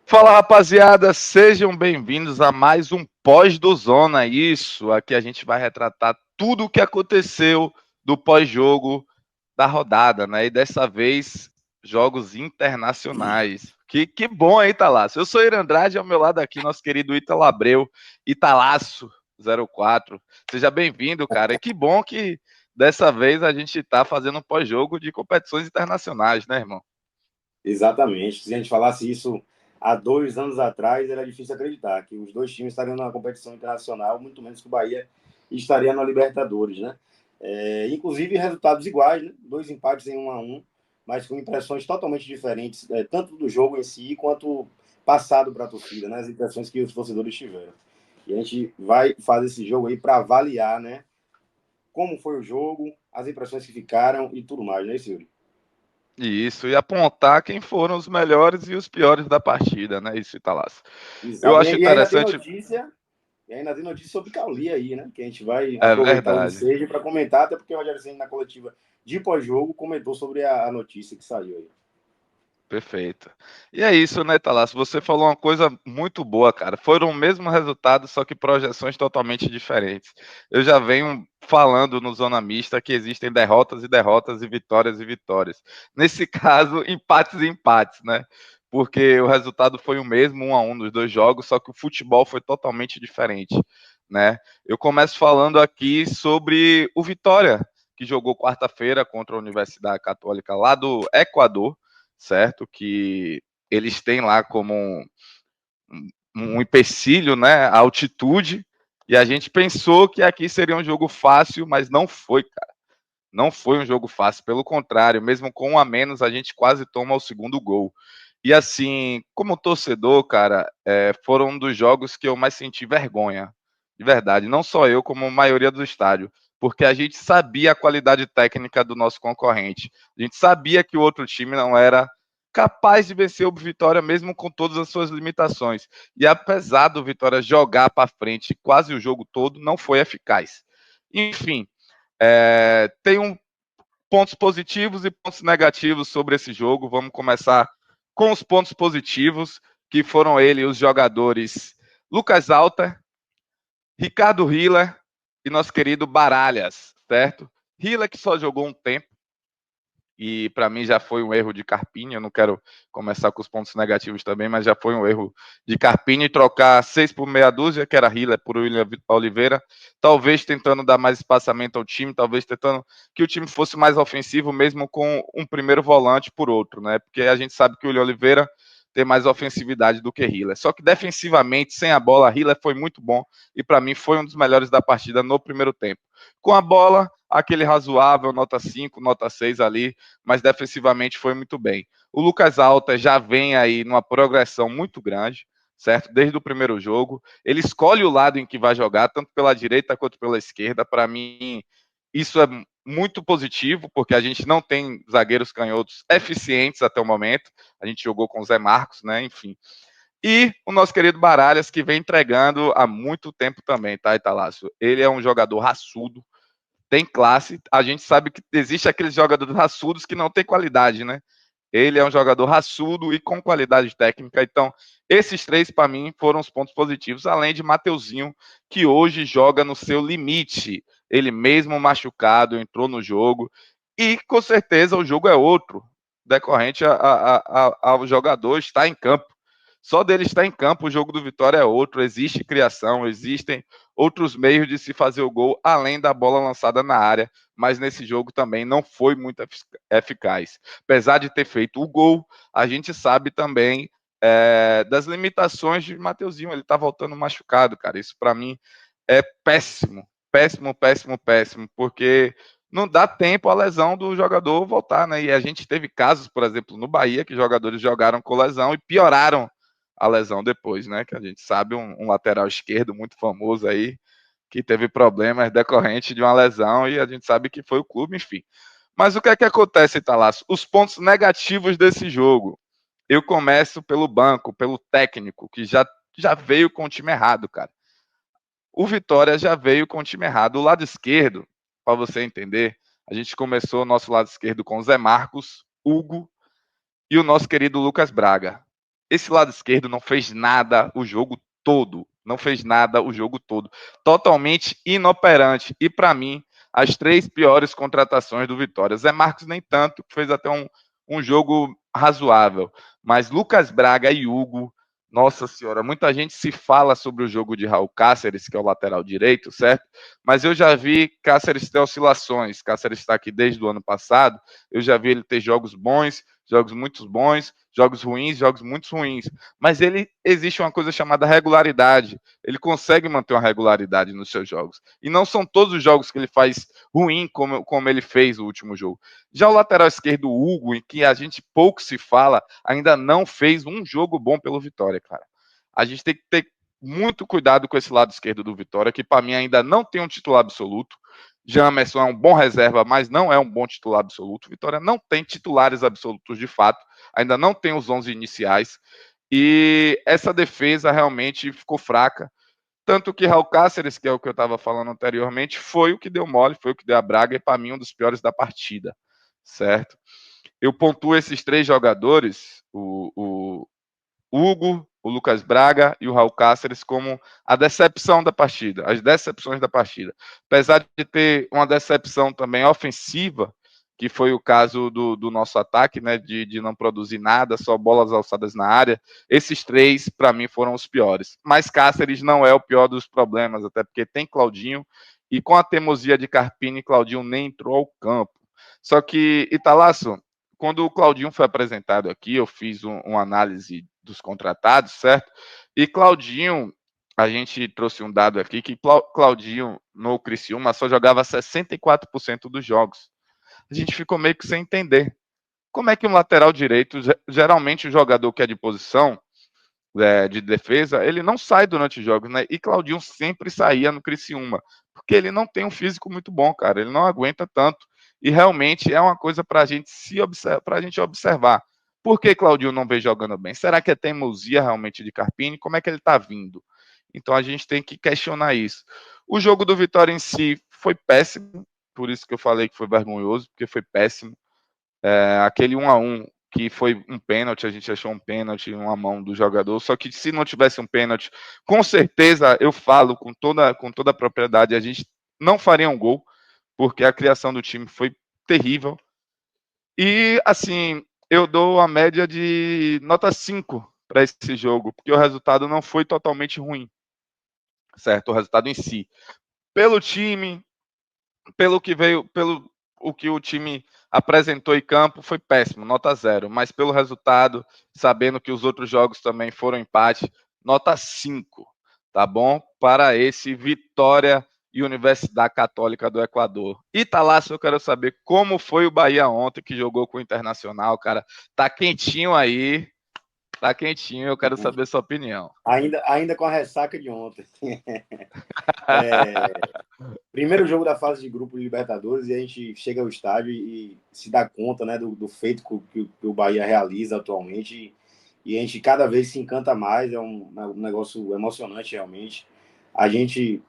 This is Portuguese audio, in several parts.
Fala, rapaziada, sejam bem-vindos a mais um Pós do Zona. Isso, aqui a gente vai retratar tudo o que aconteceu do pós-jogo da rodada, né? E dessa vez, jogos internacionais. Que bom, hein, Italaço? Eu sou Ira Andrade, ao meu lado aqui, nosso querido Ítalo Abreu, Italaço 04. Seja bem-vindo, cara. E que bom que dessa vez a gente tá fazendo um pós-jogo de competições internacionais, né, irmão? Exatamente. Se a gente falasse isso há 2 anos atrás, era difícil acreditar que os dois times estariam na competição internacional, muito menos que o Bahia estaria na Libertadores, né? Inclusive resultados iguais, né? Dois empates em 1-1, mas com impressões totalmente diferentes, tanto do jogo em si quanto passado para a torcida, né? As impressões que os torcedores tiveram. E a gente vai fazer esse jogo aí para avaliar, né? Como foi o jogo, as impressões que ficaram e tudo mais, né, Silvio? Isso, e apontar quem foram os melhores e os piores da partida, né? Isso, Italas. Eu Exato. acho E ainda tem interessante, notícia. E ainda tem notícia sobre Cauli aí, né? Que a gente vai é aproveitar o verdade, ensejo para comentar, até porque o Rogério Ceni na coletiva de pós-jogo comentou sobre a notícia que saiu aí. perfeito. E é isso, né, Italas? Você falou uma coisa muito boa, cara. Foram o mesmo resultado, só que projeções totalmente diferentes. Eu já venho falando no Zona Mista que existem derrotas e derrotas e vitórias. Nesse caso, empates e empates, né? Porque o resultado foi o mesmo, 1-1 nos dois jogos, só que o futebol foi totalmente diferente, né? Eu começo falando aqui sobre o Vitória, que jogou quarta-feira contra a Universidade Católica lá do Equador, certo? Que eles têm lá como um empecilho, né? A altitude. E a gente pensou que aqui seria um jogo fácil, mas não foi, cara. Não foi um jogo fácil. Pelo contrário, mesmo com um a menos, a gente quase toma o segundo gol. E assim, como torcedor, cara, foram um dos jogos que eu mais senti vergonha. De verdade. Não só eu, como a maioria do estádio. Porque a gente sabia a qualidade técnica do nosso concorrente. A gente sabia que o outro time não era capaz de vencer o Vitória, mesmo com todas as suas limitações. E apesar do Vitória jogar para frente quase o jogo todo, não foi eficaz. Enfim, tem pontos positivos e pontos negativos sobre esse jogo. Vamos começar com os pontos positivos, que foram os jogadores Lucas Alter, Ricardo Hiller e nosso querido Baralhas, certo? Hiller que só jogou um tempo, e para mim já foi um erro de Carpini. Eu não quero começar com os pontos negativos também, mas já foi um erro de Carpini trocar 6 por meia dúzia, que era Hiller por William Oliveira, talvez tentando dar mais espaçamento ao time, talvez tentando que o time fosse mais ofensivo, mesmo com um primeiro volante por outro, né? Porque a gente sabe que o William Oliveira tem mais ofensividade do que Hiller. Só que defensivamente, sem a bola, Hiller foi muito bom e para mim foi um dos melhores da partida no primeiro tempo. Com a bola, aquele razoável, nota 5, nota 6 ali, mas defensivamente foi muito bem. O Lucas Alta já vem aí numa progressão muito grande, certo? Desde o primeiro jogo. Ele escolhe o lado em que vai jogar, tanto pela direita quanto pela esquerda. Para mim, isso é muito positivo, porque a gente não tem zagueiros canhotos eficientes até o momento. A gente jogou com o Zé Marcos, né? Enfim. E o nosso querido Baralhas, que vem entregando há muito tempo também, tá, Italácio? Ele é um jogador raçudo, tem classe. A gente sabe que existe aqueles jogadores raçudos que não têm qualidade, né? Ele é um jogador raçudo e com qualidade técnica. Então, esses três, para mim, foram os pontos positivos, além de Mateuzinho, que hoje joga no seu limite. Ele mesmo machucado, entrou no jogo. E, com certeza, o jogo é outro, decorrente ao jogador estar em campo. Só dele estar em campo, o jogo do Vitória é outro. Existe criação, existem outros meios de se fazer o gol, além da bola lançada na área. Mas nesse jogo também não foi muito eficaz. Apesar de ter feito o gol, a gente sabe também das limitações de Mateuzinho. Ele tá voltando machucado, cara. Isso para mim é péssimo. Péssimo, péssimo, péssimo. Porque não dá tempo a lesão do jogador voltar, né? E a gente teve casos, por exemplo, no Bahia, que jogadores jogaram com lesão e pioraram a lesão depois, né? Que a gente sabe, um lateral esquerdo muito famoso aí, que teve problemas decorrentes de uma lesão, e a gente sabe que foi o clube, enfim. Mas o que é que acontece, Italaço? Os pontos negativos desse jogo. Eu começo pelo banco, pelo técnico, que já veio com o time errado, cara. O Vitória já veio com o time errado. O lado esquerdo, para você entender, a gente começou o nosso lado esquerdo com o Zé Marcos, Hugo e o nosso querido Lucas Braga. esse lado esquerdo não fez nada o jogo todo. Não fez nada o jogo todo. Totalmente inoperante. E para mim, as 3 piores contratações do Vitória. Zé Marcos nem tanto, fez até um jogo razoável. Mas Lucas Braga e Hugo, nossa senhora, muita gente se fala sobre o jogo de Raul Cáceres, que é o lateral direito, certo? Mas eu já vi Cáceres ter oscilações. Cáceres está aqui desde o ano passado. Eu já vi ele ter jogos bons, jogos muito bons, jogos ruins, jogos muito ruins. Mas ele existe uma coisa chamada regularidade. Ele consegue manter uma regularidade nos seus jogos. E não são todos os jogos que ele faz ruim como ele fez o último jogo. Já o lateral esquerdo, o Hugo, em que a gente pouco se fala, ainda não fez um jogo bom pelo Vitória, cara. A gente tem que ter muito cuidado com esse lado esquerdo do Vitória, que para mim ainda não tem um titular absoluto. Jamerson é um bom reserva, mas não é um bom titular absoluto. Vitória não tem titulares absolutos de fato, ainda não tem os 11 iniciais. E essa defesa realmente ficou fraca. Tanto que Raul Cáceres, que é o que eu estava falando anteriormente, foi o que deu mole, foi o que deu a Braga, e para mim um dos piores da partida, certo? Eu pontuo esses 3 jogadores, o Hugo, o Lucas Braga e o Raul Cáceres como a decepção da partida, as decepções da partida. Apesar de ter uma decepção também ofensiva, que foi o caso do nosso ataque, né, de não produzir nada, só bolas alçadas na área, esses 3, para mim, foram os piores. Mas Cáceres não é o pior dos problemas, até porque tem Claudinho, e com a teimosia de Carpini, Claudinho nem entrou ao campo. Só que, Italaço, quando o Claudinho foi apresentado aqui, eu fiz uma análise dos contratados, certo? E Claudinho, a gente trouxe um dado aqui que Claudinho no Criciúma só jogava 64% dos jogos. A gente ficou meio que sem entender. Como é que um lateral direito, geralmente o jogador que é de posição, de defesa, ele não sai durante os jogos, né? E Claudinho sempre saía no Criciúma, porque ele não tem um físico muito bom, cara. Ele não aguenta tanto. E realmente é uma coisa para a gente para a gente observar. Por que Claudinho não vem jogando bem? Será que é teimosia realmente de Carpini? Como é que ele está vindo? Então a gente tem que questionar isso. O jogo do Vitória em si foi péssimo, por isso que eu falei que foi vergonhoso, porque foi péssimo. Aquele 1-1 que foi um pênalti, a gente achou um pênalti, uma mão do jogador, só que se não tivesse um pênalti, com certeza, eu falo com toda a propriedade, a gente não faria um gol, porque a criação do time foi terrível. E, assim, eu dou a média de nota 5 para esse jogo, porque o resultado não foi totalmente ruim, certo? O resultado em si. Pelo time, pelo que veio, pelo o que o time apresentou em campo, foi péssimo, nota 0. Mas pelo resultado, sabendo que os outros jogos também foram empate, nota 5, tá bom? Para esse Vitória e Universidade Católica do Equador. Italácio, eu quero saber como foi o Bahia ontem, que jogou com o Internacional, cara. Tá quentinho aí, tá quentinho, eu quero saber sua opinião. Ainda com a ressaca de ontem. É, primeiro jogo da fase de grupo de Libertadores e a gente chega ao estádio e se dá conta, né, do feito que o Bahia realiza atualmente e a gente cada vez se encanta mais, é um negócio emocionante realmente. A gente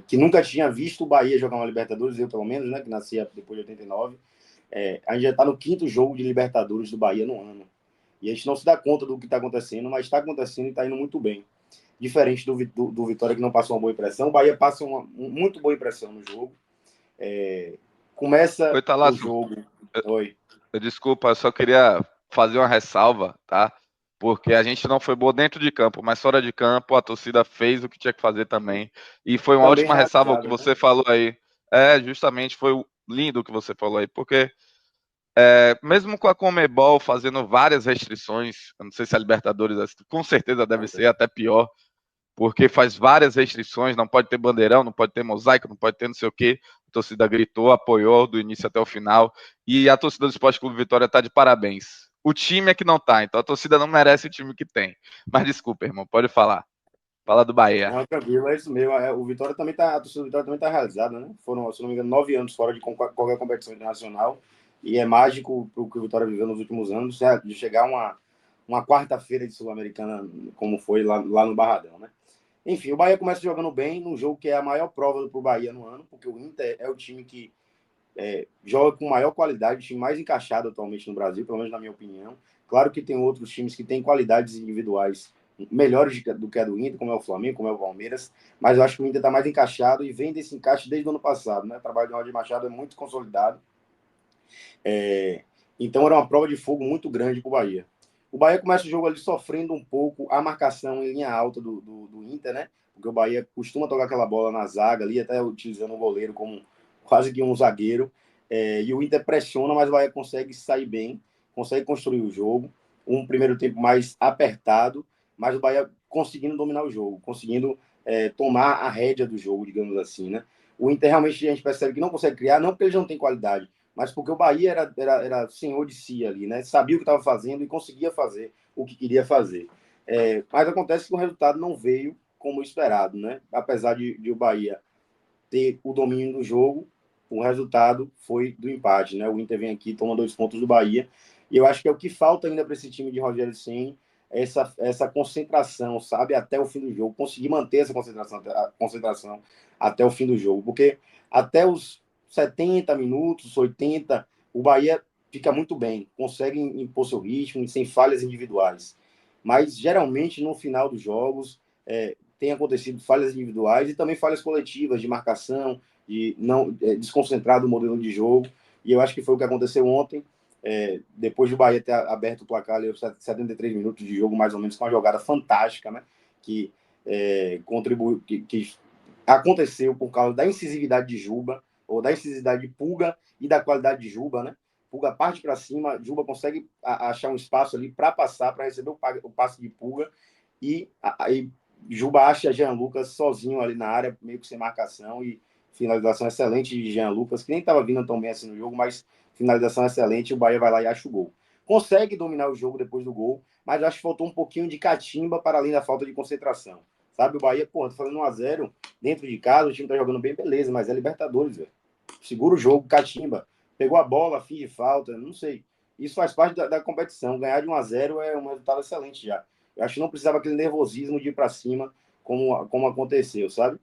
que nunca tinha visto o Bahia jogar uma Libertadores, eu pelo menos, né, que nascia depois de 89, a gente já está no 5º jogo de Libertadores do Bahia no ano. E a gente não se dá conta do que está acontecendo, mas está acontecendo e está indo muito bem. Diferente do Vitória, que não passou uma boa impressão, o Bahia passa uma muito boa impressão no jogo. Começa Oi, o Talasso, jogo. Oi. desculpa, eu só queria fazer uma ressalva, tá? Porque a gente não foi boa dentro de campo, mas fora de campo a torcida fez o que tinha que fazer também. E foi uma Também ótima ressalva o que realizada, né? você falou aí. Justamente foi lindo o que você falou aí, porque mesmo com a Conmebol fazendo várias restrições, eu não sei se a Libertadores com certeza deve ser até pior, porque faz várias restrições, não pode ter bandeirão, não pode ter mosaico, não pode ter não sei o quê. A torcida gritou, apoiou do início até o final. E a torcida do Esporte Clube Vitória está de parabéns. O time é que não tá, então a torcida não merece o time que tem. Mas desculpa, irmão, pode falar. Fala do Bahia. Não, tranquilo, é isso mesmo. O Vitória também tá, a torcida do Vitória também está realizada, né? Foram, se não me engano, 9 anos fora de qualquer competição internacional. E é mágico o que o Vitória viveu nos últimos anos, de chegar uma quarta-feira de Sul-Americana, como foi lá no Barradão, né? Enfim, o Bahia começa jogando bem num jogo que é a maior prova para o Bahia no ano, porque o Inter é o time que joga com maior qualidade, o time mais encaixado atualmente no Brasil, pelo menos na minha opinião. Claro que tem outros times que têm qualidades individuais melhores do que a do Inter, como é o Flamengo, como é o Palmeiras, mas eu acho que o Inter está mais encaixado e vem desse encaixe desde o ano passado, né? O trabalho do Roger Machado é muito consolidado. Então era uma prova de fogo muito grande para o Bahia. O Bahia começa o jogo ali sofrendo um pouco a marcação em linha alta do Inter, né? Porque o Bahia costuma tocar aquela bola na zaga ali, até utilizando o goleiro como quase que um zagueiro. E o Inter pressiona, mas o Bahia consegue sair bem, consegue construir o jogo. Um primeiro tempo mais apertado, mas o Bahia conseguindo dominar o jogo, conseguindo tomar a rédea do jogo, digamos assim, né? O Inter realmente a gente percebe que não consegue criar, não porque eles não têm qualidade, mas porque o Bahia era senhor de si ali, né? Sabia o que estava fazendo e conseguia fazer o que queria fazer. Mas acontece que o resultado não veio como esperado, né? Apesar de o Bahia ter o domínio do jogo, o resultado foi do empate, né? O Inter vem aqui, toma 2 pontos do Bahia, e eu acho que é o que falta ainda para esse time de Rogério Ceni, essa concentração, sabe, até o fim do jogo, conseguir manter essa concentração até o fim do jogo, porque até os 70 minutos, 80, o Bahia fica muito bem, consegue impor seu ritmo sem falhas individuais. Mas geralmente no final dos jogos tem acontecido falhas individuais e também falhas coletivas de marcação, de não desconcentrar do modelo de jogo. E eu acho que foi o que aconteceu ontem. Depois do Bahia ter aberto o placar, ali, 73 minutos de jogo, mais ou menos, com uma jogada fantástica, né? Que contribuiu, que aconteceu por causa da incisividade de Juba, ou da incisividade de Pulga e da qualidade de Juba, né? Pulga parte para cima, Juba consegue achar um espaço ali para passar, para receber o passe de Pulga, e aí Juba acha Jean Lucas sozinho ali na área, meio que sem marcação, e finalização excelente de Jean Lucas, que nem estava vindo tão bem assim no jogo, mas finalização excelente, o Bahia vai lá e acha o gol. Consegue dominar o jogo depois do gol, mas acho que faltou um pouquinho de catimba para além da falta de concentração. Sabe, o Bahia, pô, tá fazendo 1-0 dentro de casa, o time tá jogando bem, beleza, mas é Libertadores, velho. Segura o jogo, catimba. Pegou a bola, finge falta, não sei. Isso faz parte da competição. Ganhar de 1-0 é um resultado excelente já. Eu acho que não precisava aquele nervosismo de ir para cima, como aconteceu, sabe?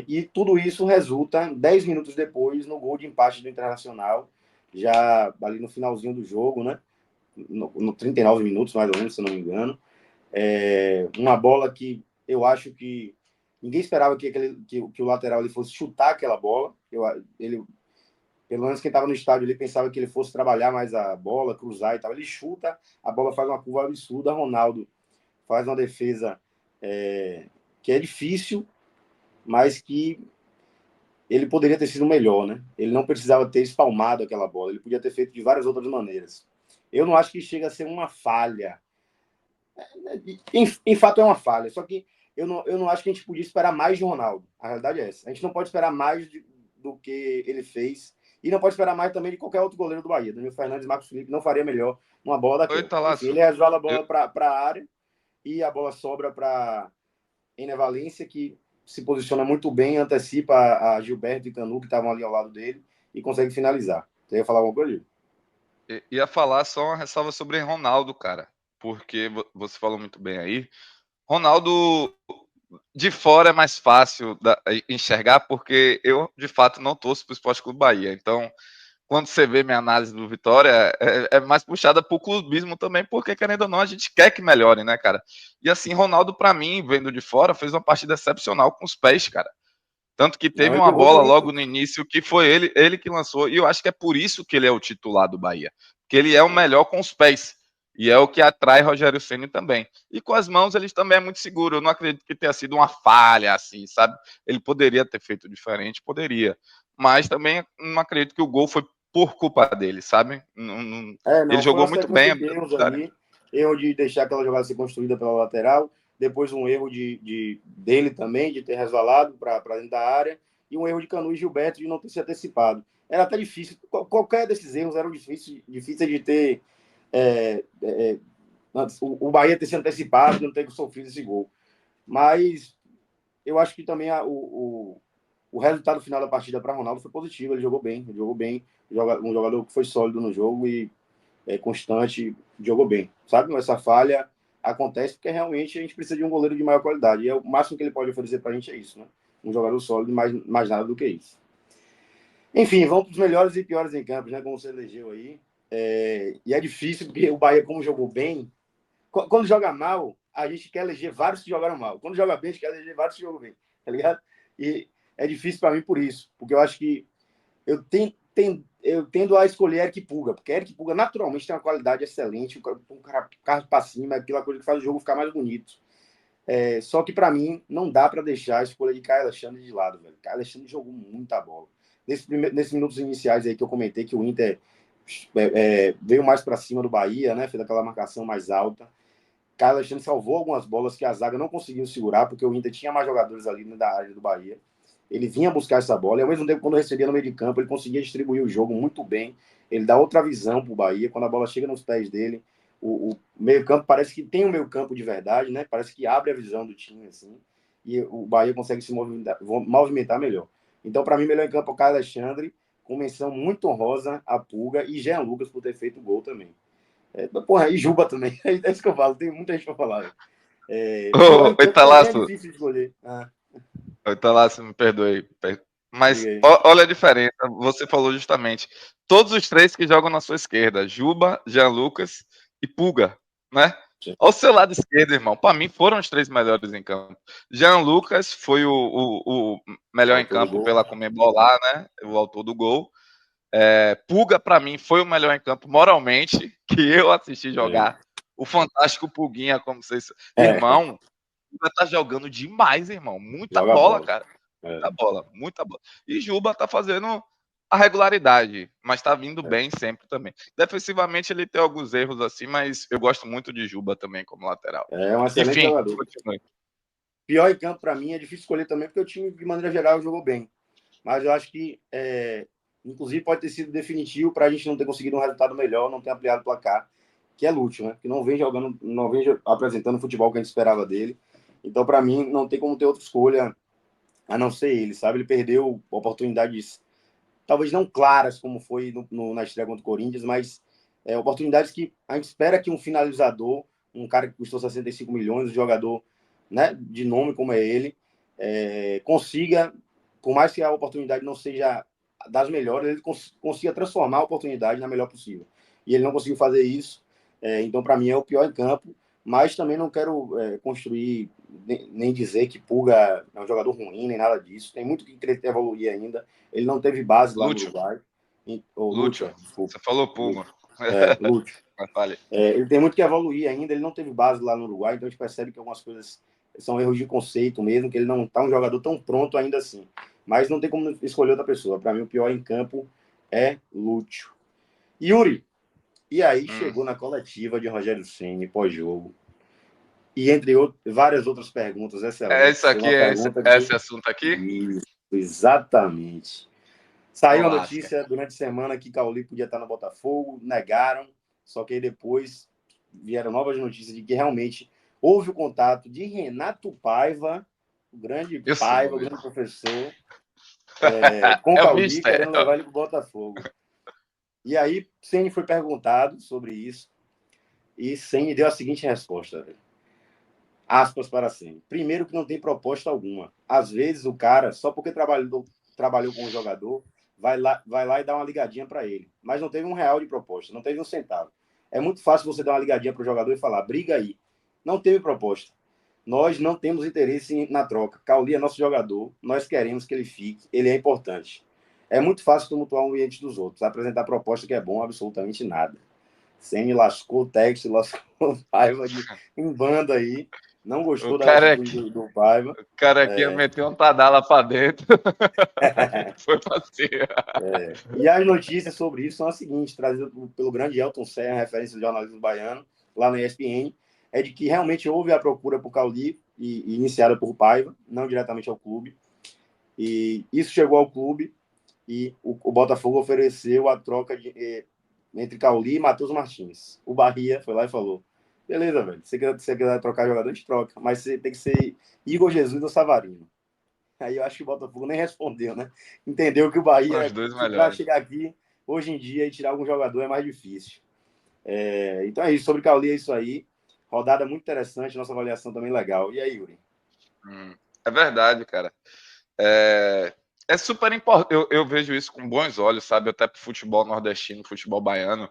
E tudo isso resulta, 10 minutos depois, no gol de empate do Internacional, já ali no finalzinho do jogo, né? No 39 minutos, mais ou menos, se não me engano. Uma bola que eu acho que ninguém esperava que o lateral ele fosse chutar aquela bola. Ele, pelo menos quem estava no estádio ele pensava que ele fosse trabalhar mais a bola, cruzar e tal. Ele chuta, a bola faz uma curva absurda. Ronaldo faz uma defesa que é difícil, mas que ele poderia ter sido melhor, né? Ele não precisava ter espalmado aquela bola. Ele podia ter feito de várias outras maneiras. Eu não acho que chega a ser uma falha. Em fato, é uma falha. Só que eu não acho que a gente podia esperar mais de Ronaldo. A realidade é essa. A gente não pode esperar mais do que ele fez. E não pode esperar mais também de qualquer outro goleiro do Bahia. Daniel Fernandes e Marcos Felipe não faria melhor uma bola Oi, daquela. Enfim, Talaço. ele resvala a Eu, bola para a área e a bola sobra para Ener Valência, que se posiciona muito bem, antecipa a Gilberto e Canu, que estavam ali ao lado dele, e consegue finalizar. Você ia falar alguma coisa? ia falar só uma ressalva sobre Ronaldo, cara. Porque você falou muito bem aí. Ronaldo de fora é mais fácil enxergar, porque eu, de fato, não torço para o Esporte Clube Bahia. Então, quando você vê minha análise do Vitória, é mais puxada para o clubismo também, porque, querendo ou não, a gente quer que melhore, né, cara? E assim, Ronaldo, para mim, vendo de fora, fez uma partida excepcional com os pés, cara. Tanto que teve Não, ele uma jogou bola bonito. logo no início que foi ele que lançou, e eu acho que é por isso que ele é o titular do Bahia. Porque ele é o melhor com os pés. E é o que atrai Rogério Ceni também. E com as mãos ele também é muito seguro. Eu não acredito que tenha sido uma falha assim, sabe? Ele poderia ter feito diferente, poderia. Mas também não acredito que o gol foi por culpa dele, sabe? Ele Não, foi jogou uma muito bem sequência a de erros área. ali. Erro de deixar aquela jogada ser construída pela lateral, depois um erro dele também, de ter resvalado para dentro da área, e um erro de Canu e Gilberto de não ter se antecipado. Era até difícil, qualquer desses erros eram difíceis de ter. O Bahia ter se antecipado e não ter sofrido esse gol. Mas eu acho que também o resultado final da partida para Ronaldo foi positivo. Ele jogou bem, um jogador que foi sólido no jogo e constante, jogou bem. Sabe? Essa falha acontece porque realmente a gente precisa de um goleiro de maior qualidade. E o máximo que ele pode oferecer para a gente é isso, né? Um jogador sólido, mais nada do que isso. Enfim, vamos para os melhores e piores em campos, né? Como você elegeu aí. E é difícil, porque o Bahia, como jogou bem, quando joga mal, a gente quer eleger vários que jogaram mal. Quando joga bem, a gente quer eleger vários que jogam bem, tá ligado? E é difícil para mim por isso, porque eu acho que eu tendo a escolher Eric Puga, porque Eric Puga naturalmente tem uma qualidade excelente, um cara para cima, aquela coisa que faz o jogo ficar mais bonito. Só que para mim não dá para deixar a escolha de Caio Alexandre de lado, velho. Caio Alexandre jogou muita bola. Nesses minutos iniciais aí que eu comentei que o Inter veio mais para cima do Bahia, né? Fez aquela marcação mais alta. Caio Alexandre salvou algumas bolas que a zaga não conseguiu segurar, porque o Inter tinha mais jogadores ali da área do Bahia. Ele vinha buscar essa bola, e ao mesmo tempo, quando recebia no meio de campo, ele conseguia distribuir o jogo muito bem. Ele dá outra visão para o Bahia, quando a bola chega nos pés dele. O meio-campo parece que tem um meio-campo de verdade, né? Parece que abre a visão do time, assim, e o Bahia consegue se movimentar melhor. Então, para mim, melhor em campo é o Caio Alexandre, com menção muito honrosa a Puga e Jean Lucas por ter feito o gol também. Porra, e Juba também. É isso que eu falo, tem muita gente para falar. Pior em Ô, campo também é Italaço, difícil de escolher. me perdoe. Mas Diga aí. olha a diferença. Você falou justamente. Todos os três que jogam na sua esquerda: Juba, Jean Lucas e Puga, né? Ao seu lado esquerdo, irmão, para mim foram os três melhores em campo. Jean Lucas foi o melhor em Autor do campo gol. pela Conmebol lá, né? O autor do gol. Puga, para mim, foi o melhor em campo moralmente que eu assisti É. jogar. O fantástico Puguinha, como vocês. É, Irmão, Puga tá jogando demais, irmão. Muita joga bola, bola. cara. É, Muita bola, muita bola. E Juba tá fazendo a regularidade, mas tá vindo é. bem sempre também. Defensivamente ele tem alguns erros assim, mas eu gosto muito de Juba também como lateral. É um excelente Enfim, jogador. continue. Pior em campo para mim é difícil escolher também, porque o time, de maneira geral, jogou bem. Mas eu acho que, inclusive, pode ter sido definitivo para a gente não ter conseguido um resultado melhor, não ter ampliado o placar, que é Lúcio, né? Que não vem jogando, não vem apresentando o futebol que a gente esperava dele. Então, para mim, não tem como ter outra escolha a não ser ele, sabe? Ele perdeu oportunidades, talvez não claras, como foi na estreia contra o Corinthians, mas oportunidades que a gente espera que um finalizador, um cara que custou 65 milhões, um jogador, né, de nome como é ele, consiga, por mais que a oportunidade não seja das melhores, ele consiga transformar a oportunidade na melhor possível. E ele não conseguiu fazer isso, então para mim é o pior em campo, mas também não quero construir, nem dizer que Puga é um jogador ruim, nem nada disso. Tem muito que evoluir ainda. Ele não teve base lá no Lúcio, Uruguai. Ou Lúcio, Lúcio, desculpa. você falou Puma. Lúcio. Mas fale. Ele tem muito que evoluir ainda. Ele não teve base lá no Uruguai, então a gente percebe que algumas coisas são erros de conceito mesmo, que ele não está um jogador tão pronto ainda assim. Mas não tem como escolher outra pessoa. Para mim, o pior em campo é Lúcio. Yuri, e aí chegou na coletiva de Rogério Ceni pós-jogo. E entre várias outras perguntas É isso excelentes. Tem aqui, uma pergunta esse que. assunto aqui? Isso, exatamente. Saiu a Lasca. notícia durante a semana que Cauli podia estar no Botafogo, negaram, só que aí depois vieram novas notícias de que realmente houve o contato de Renato Paiva, o grande Eu sou Paiva, o doido. grande professor, com É o Cauli, Mister. querendo levar ele para o Botafogo. E aí, Ceni foi perguntado sobre isso, e Ceni deu a seguinte resposta, velho. Aspas para Ceni. Primeiro que não tem proposta alguma. Às vezes o cara, só porque trabalhou com o jogador, vai lá e dá uma ligadinha para ele. Mas não teve R$ 1 de proposta, não teve um centavo. É muito fácil você dar uma ligadinha para o jogador e falar, briga aí. Não teve proposta. Nós não temos interesse na troca. Cauli é nosso jogador, nós queremos que ele fique, ele é importante. É muito fácil tumultuar o ambiente dos outros, apresentar proposta que é bom, absolutamente nada. Ceni lascou o texto, lascou o Paiva em banda aí. Não O gostou da cara atitude aqui, do Paiva. o cara aqui ia meter um Tadala pra dentro. Foi pra cima. E as notícias sobre isso são as seguintes, trazidas pelo grande Elton Serra, referência do jornalismo baiano, lá na ESPN, é de que realmente houve a procura por Cauli, e iniciada por Paiva, não diretamente ao clube. E isso chegou ao clube e o Botafogo ofereceu a troca entre Cauli e Matheus Martins. O Bahia foi lá e falou, beleza, velho, se você quer trocar jogador, a gente troca, mas você tem que ser Igor Jesus ou Savarino. Aí eu acho que o Botafogo nem respondeu, né? Entendeu que o São os Bahia, dois que para melhores. chegar aqui, hoje em dia, e tirar algum jogador é mais difícil. Então é isso, sobre Cauli é isso aí. Rodada muito interessante, nossa avaliação também legal. E aí, Yuri? É verdade, cara. É super importante. Eu vejo isso com bons olhos, sabe? Até pro futebol nordestino, futebol baiano.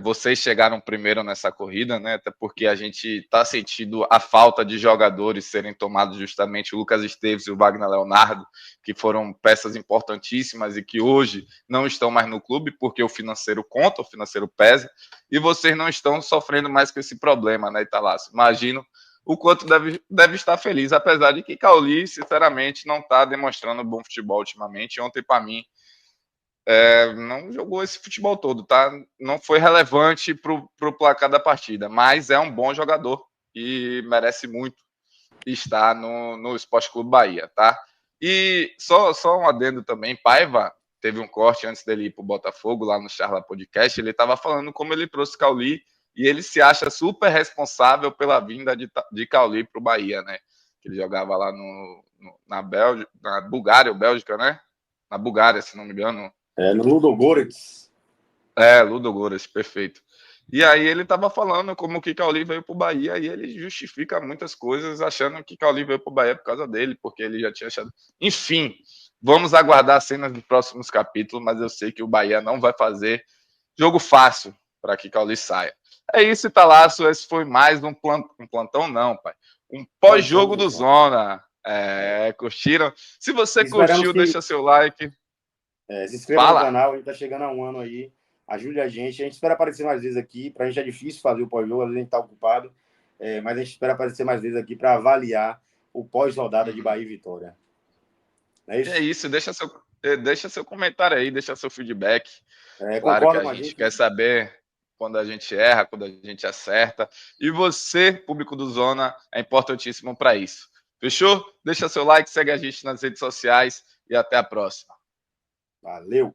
Vocês chegaram primeiro nessa corrida, né? Até porque a gente está sentindo a falta de jogadores serem tomados justamente o Lucas Esteves e o Wagner Leonardo, que foram peças importantíssimas e que hoje não estão mais no clube porque o financeiro conta, o financeiro pesa, e vocês não estão sofrendo mais com esse problema, né, Italás? Imagino o quanto deve estar feliz, apesar de que Cauli, sinceramente, não está demonstrando bom futebol ultimamente. Ontem, para mim, não jogou esse futebol todo, tá? Não foi relevante pro placar da partida, mas é um bom jogador e merece muito estar no Esporte Clube Bahia, tá? E só um adendo também, Paiva teve um corte antes dele ir pro Botafogo, lá no Charla Podcast, ele estava falando como ele trouxe Cauli e ele se acha super responsável pela vinda de Cauli pro Bahia, né? Que ele jogava lá na Bélgica, na Bulgária ou Bélgica, né? Na Bulgária, se não me engano. No Ludogorets. Ludogorets, perfeito. E aí ele estava falando como que Cauli veio para o Bahia e ele justifica muitas coisas achando que Cauli veio para o Bahia por causa dele, porque ele já tinha achado... Enfim, vamos aguardar as cenas dos próximos capítulos, mas eu sei que o Bahia não vai fazer jogo fácil para que Cauli saia. É isso, Italaço, esse foi mais um plantão não, pai. Um pós-jogo do Zona. Curtiram? Se você curtiu, deixa seu like. Se inscreva no canal, a gente tá chegando a 1 ano aí. Ajude a gente espera aparecer mais vezes aqui. Pra gente é difícil fazer o pós-jogo, às vezes a gente tá ocupado. Mas a gente espera aparecer mais vezes aqui para avaliar o pós-rodada de Bahia e Vitória. É isso, deixa seu comentário aí, deixa seu feedback. Claro que a gente quer saber quando a gente erra, quando a gente acerta. E você, público do Zona, é importantíssimo para isso. Fechou? Deixa seu like, segue a gente nas redes sociais e até a próxima. Valeu!